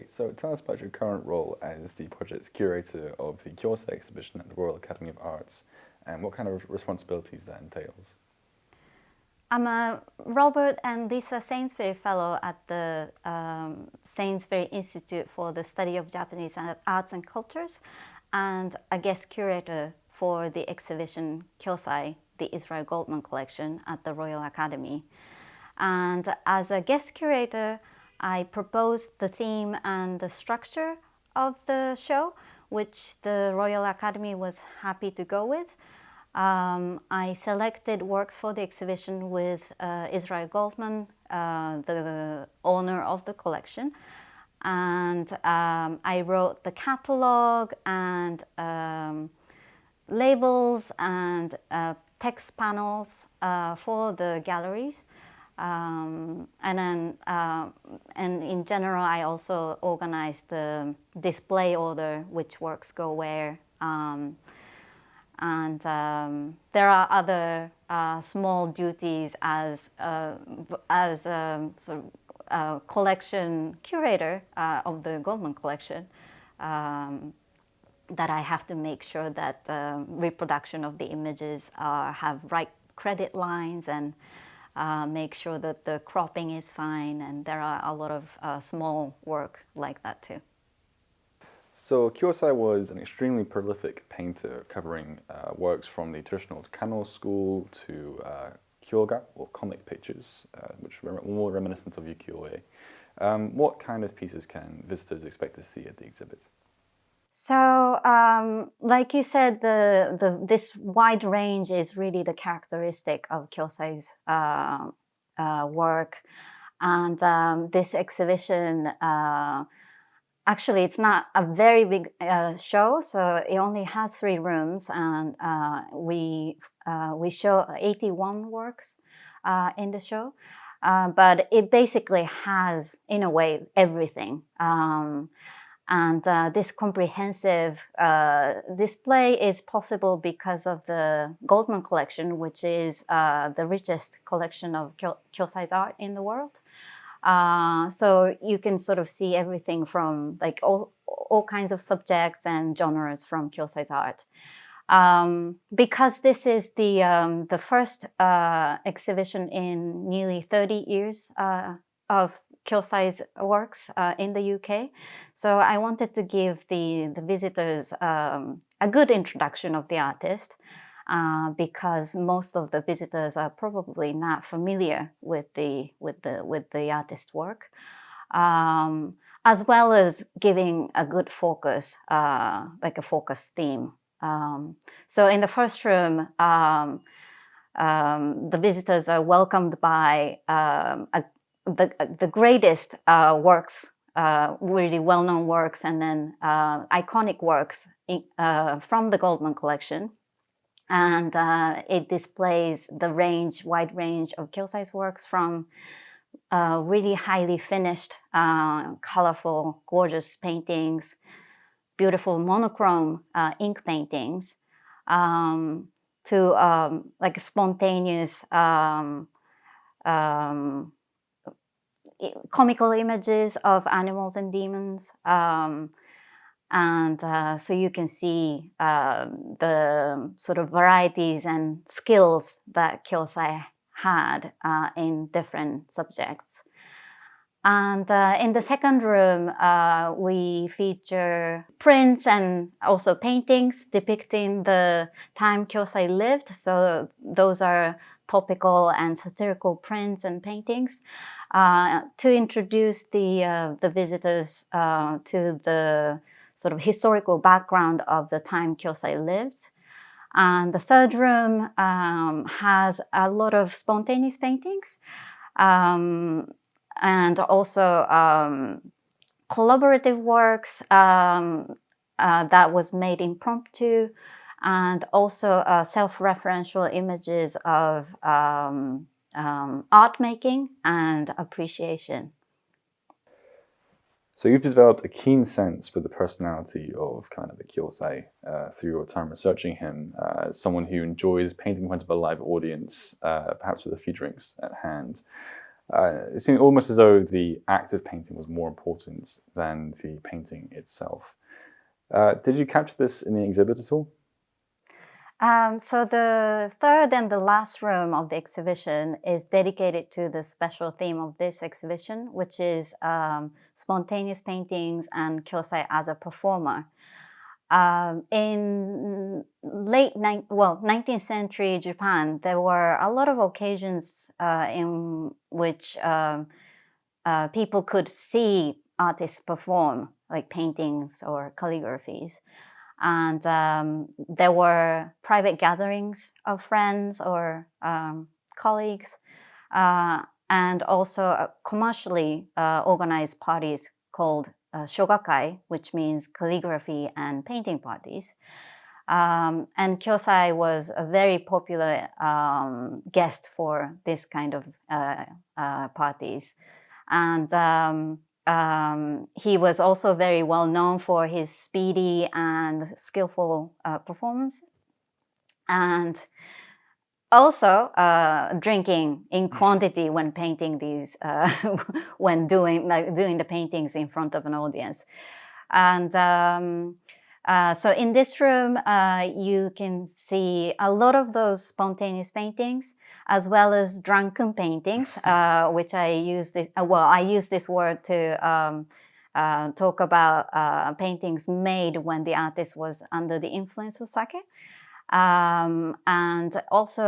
So tell us about your current role as the project curator of the Kyōsai exhibition at the Royal Academy of Arts and what kind of responsibilities that entails. I'm a Robert and Lisa Sainsbury Fellow at the Sainsbury Institute for the Study of Japanese Arts and Cultures and a guest curator for the exhibition Kyōsai, the Israel Goldman Collection at the Royal Academy. And as a guest curator, I proposed the theme and the structure of the show, which the Royal Academy was happy to go with. I selected works for the exhibition with Israel Goldman, the owner of the collection. And I wrote the catalog and labels and text panels for the galleries. And in general, I also organized the display order, which works go where. And there are other small duties as sort of collection curator of the Goldman Collection that I have to make sure that reproduction of the images have right credit lines and make sure that the cropping is fine, and there are a lot of small work like that too. So Kyōsai was an extremely prolific painter covering works from the traditional Kano school to kyoga, or comic pictures, which are more reminiscent of ukiyo-e. What kind of pieces can visitors expect to see at the exhibit? So, like you said, this wide range is really the characteristic of Kyōsai's work. And this exhibition, actually, it's not a very big show, so it only has 3 rooms, and we show 81 works in the show. But it basically has, in a way, everything. And this comprehensive display is possible because of the Goldman Collection, which is the richest collection of Kyōsai's art in the world. So you can sort of see everything from like all kinds of subjects and genres from Kyōsai's art. Because this is the first exhibition in nearly 30 years of Kyōsai's works in the UK. So I wanted to give the visitors a good introduction of the artist because most of the visitors are probably not familiar with the artist's work, as well as giving a good focus, like a focus theme. So in the first room, the visitors are welcomed by the greatest works, really well-known works, and then iconic works from the Goldman Collection. And it displays the wide range of Kyōsai's works from really highly finished, colorful, gorgeous paintings, beautiful monochrome ink paintings, to like spontaneous comical images of animals and demons. And so you can see the sort of varieties and skills that Kyōsai had in different subjects. And in the second room, we feature prints and also paintings depicting the time Kyōsai lived. So those are topical and satirical prints and paintings to introduce the visitors to the sort of historical background of the time Kyōsai lived. And the third room has a lot of spontaneous paintings and also collaborative works that was made impromptu, and also self-referential images of art making and appreciation. So you've developed a keen sense for the personality of kind of Kyōsai through your time researching him as someone who enjoys painting in front of a live audience, perhaps with a few drinks at hand. It seemed almost as though the act of painting was more important than the painting itself. Did you capture this in the exhibit at all? So the third and the last room of the exhibition is dedicated to the special theme of this exhibition, which is spontaneous paintings and Kyōsai as a performer. In 19th century Japan, there were a lot of occasions in which people could see artists perform, like paintings or calligraphies. And there were private gatherings of friends or colleagues, and also commercially organized parties called shogakai, which means calligraphy and painting parties. And Kyōsai was a very popular guest for this kind of parties. And he was also very well known for his speedy and skillful performance, and also drinking in quantity when painting these, when doing the paintings in front of an audience. And so in this room, you can see a lot of those spontaneous paintings, as well as drunken paintings, which I use this. I use this word to talk about paintings made when the artist was under the influence of sake. And also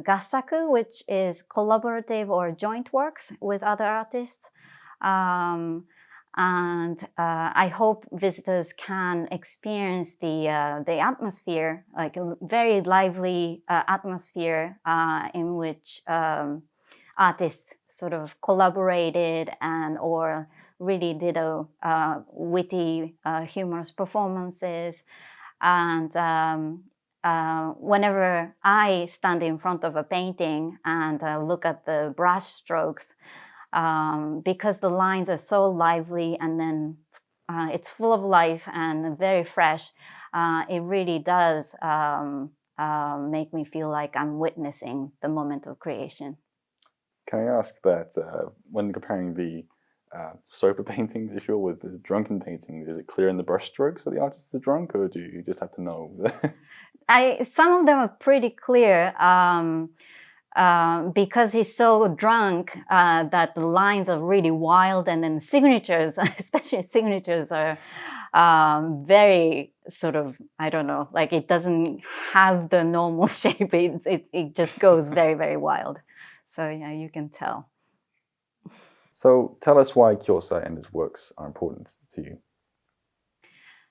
gassaku, which is collaborative or joint works with other artists. And I hope visitors can experience the atmosphere, like a very lively atmosphere in which artists sort of collaborated and or really did witty, humorous performances. And whenever I stand in front of a painting and look at the brush strokes, because the lines are so lively and then it's full of life and very fresh, it really does make me feel like I'm witnessing the moment of creation. Can I ask that when comparing the sober paintings, if you're with the drunken paintings, is it clear in the brushstrokes that the artist is drunk, or do you just have to know? Some of them are pretty clear. Because he's so drunk that the lines are really wild, and then signatures, especially signatures, are very sort of, I don't know, like it doesn't have the normal shape. It just goes very, very wild. So yeah, you can tell. So tell us why Kyōsai and his works are important to you.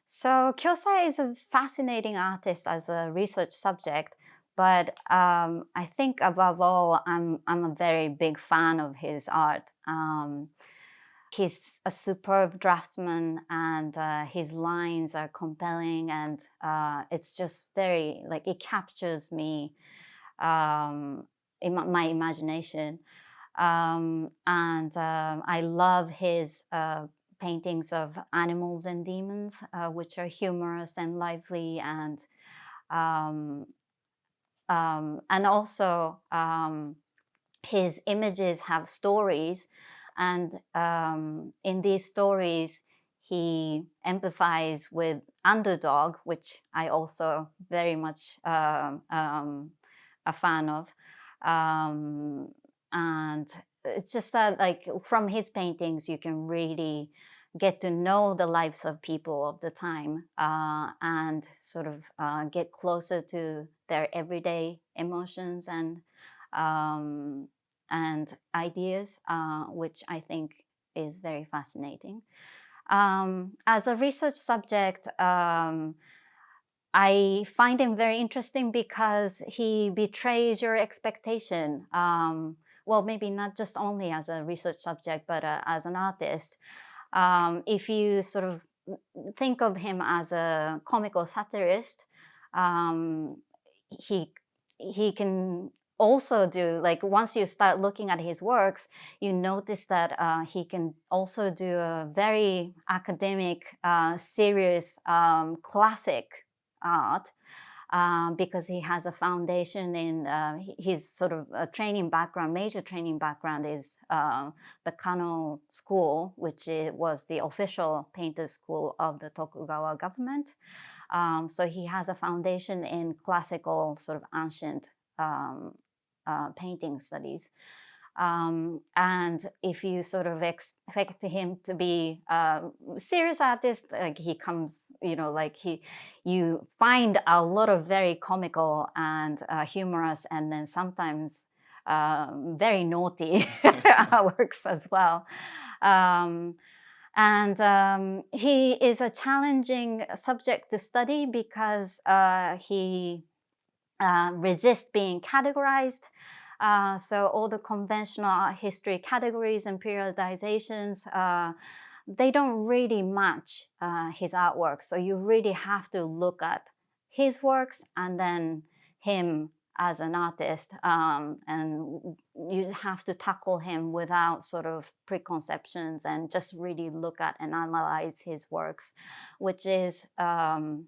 So Kyōsai is a fascinating artist as a research subject. But I think above all, I'm a very big fan of his art. He's a superb draftsman, and his lines are compelling, and it's just very, like, it captures me in my imagination. And I love his paintings of animals and demons, which are humorous and lively, and also his images have stories, and in these stories he empathizes with underdog, which I also very much a fan of, and it's just that, like, from his paintings you can really get to know the lives of people of the time, and sort of get closer to their everyday emotions and ideas, which I think is very fascinating. As a research subject, I find him very interesting because he betrays your expectation. Well, maybe not just only as a research subject, but as an artist. If you sort of think of him as a comical satirist, he can also do, like, once you start looking at his works, you notice that he can also do a very academic, serious, classic art. because he has a foundation in his sort of training background. Major training background is the Kano school, which was the official painter school of the Tokugawa government. So he has a foundation in classical sort of ancient painting studies. And if you sort of expect him to be a serious artist, like he comes, like you find a lot of very comical and humorous, and then sometimes very naughty works as well. And he is a challenging subject to study because he resists being categorized. So all the conventional art history categories and periodizations, they don't really match his artwork. So you really have to look at his works and then him as an artist, and you have to tackle him without sort of preconceptions and just really look at and analyze his works, which is challenging,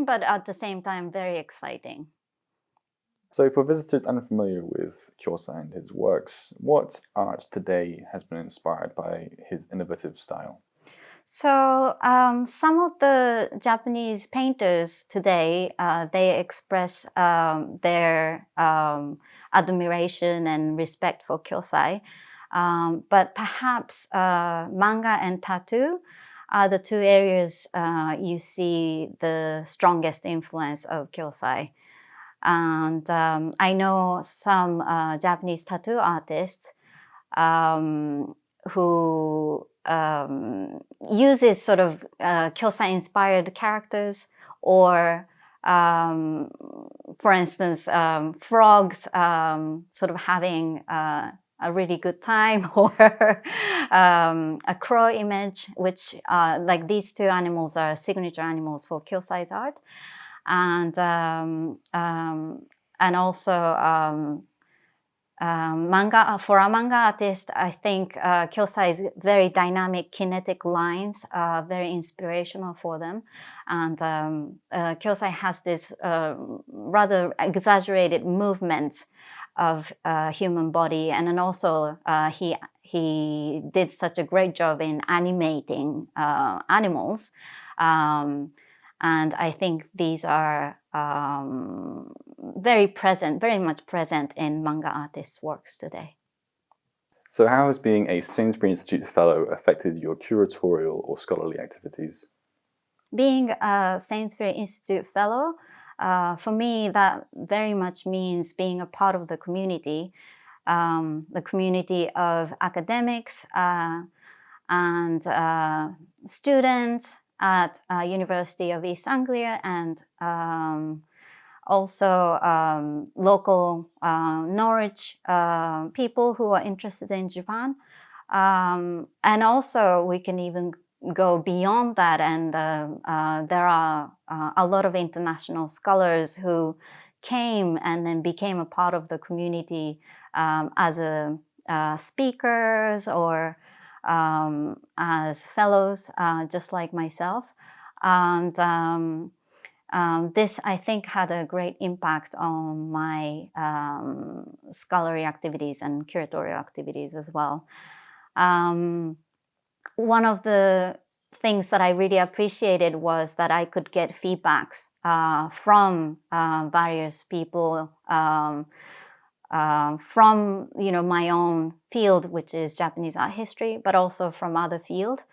but at the same time very exciting. So for visitors unfamiliar with Kyōsai and his works, what art today has been inspired by his innovative style? So some of the Japanese painters today, they express their admiration and respect for Kyōsai. But perhaps manga and tattoo are the two areas you see the strongest influence of Kyōsai. And I know some Japanese tattoo artists who uses sort of Kyōsai-inspired characters, or for instance, frogs sort of having a really good time, or a crow image, which like these two animals are signature animals for Kyōsai's art. And also manga, for a manga artist, I think Kyōsai's very dynamic kinetic lines are very inspirational for them. And Kyōsai has this rather exaggerated movements of human body, and then also he did such a great job in animating animals. And I think these are very much present in manga artists' works today. So how has being a Sainsbury Institute Fellow affected your curatorial or scholarly activities? Being a Sainsbury Institute Fellow, for me, that very much means being a part of the community of academics and students at University of East Anglia, and also local Norwich people who are interested in Japan. And also we can even go beyond that, and there are a lot of international scholars who came and then became a part of the community as speakers or as fellows, just like myself. And this, I think, had a great impact on my scholarly activities and curatorial activities as well. One of the things that I really appreciated was that I could get feedbacks from various people from my own field, which is Japanese art history, but also from other field,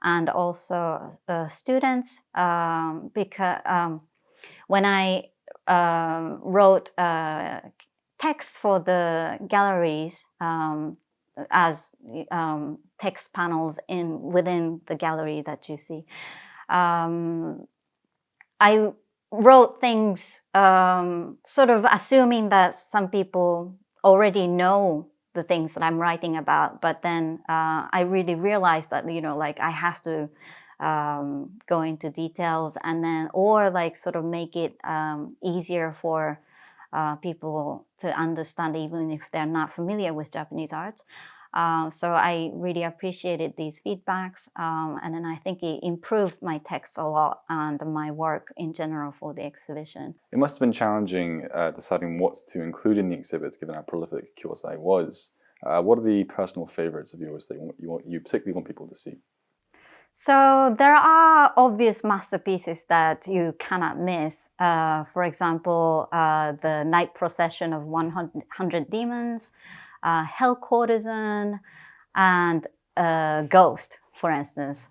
and also students. Because when I wrote text for the galleries as text panels within the gallery that you see, I wrote things sort of assuming that some people already know the things that I'm writing about, but then I really realized that like I have to go into details, and then or like sort of make it easier for people to understand, even if they're not familiar with Japanese art. So I really appreciated these feedbacks, and then I think it improved my text a lot and my work in general for the exhibition. It must have been challenging deciding what to include in the exhibit, given how prolific Kyōsai was. What are the personal favorites of yours that you particularly want people to see? So there are obvious masterpieces that you cannot miss. For example, the Night Procession of 100 Demons, Hell Courtesan, and Ghost, for instance.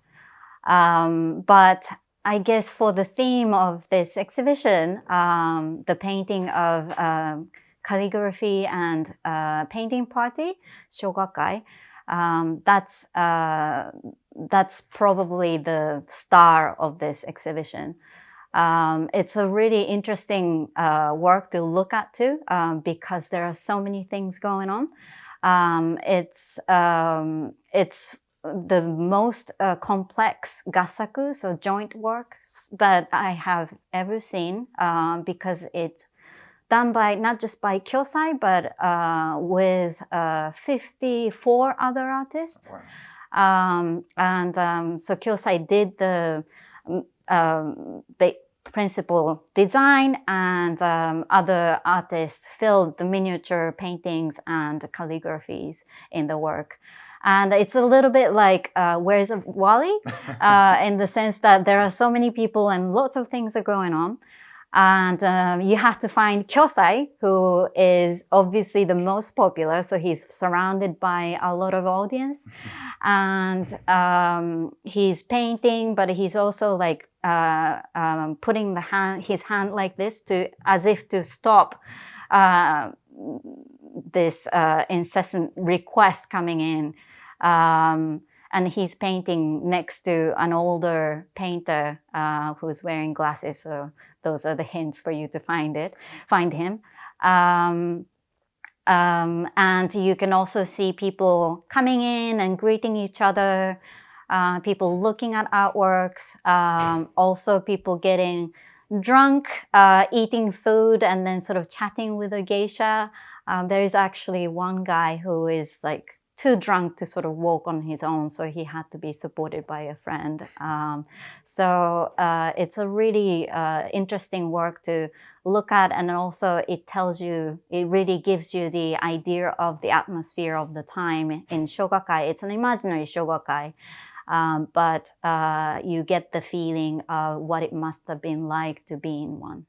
But I guess for the theme of this exhibition, the painting of calligraphy and painting party, shogakai, that's probably the star of this exhibition. It's a really interesting work to look at too, because there are so many things going on. It's the most complex gasaku, so joint works that I have ever seen, because it's done by not just by Kyōsai, but with 54 other artists. Wow. So Kyōsai did the principal design, and other artists filled the miniature paintings and calligraphies in the work. And it's a little bit like Where's Wally? In the sense that there are so many people and lots of things are going on. And you have to find Kyōsai, who is obviously the most popular. So he's surrounded by a lot of audience. And he's painting, but he's also like putting his hand like this as if to stop this incessant request coming in. And he's painting next to an older painter who's wearing glasses. So those are the hints for you to find him. And you can also see people coming in and greeting each other, people looking at artworks, also people getting drunk, eating food, and then sort of chatting with a geisha. There is actually one guy who is like too drunk to sort of walk on his own, so he had to be supported by a friend. So it's a really interesting work to look at, and also it really gives you the idea of the atmosphere of the time in shogakai. It's an imaginary shogakai, but you get the feeling of what it must have been like to be in one.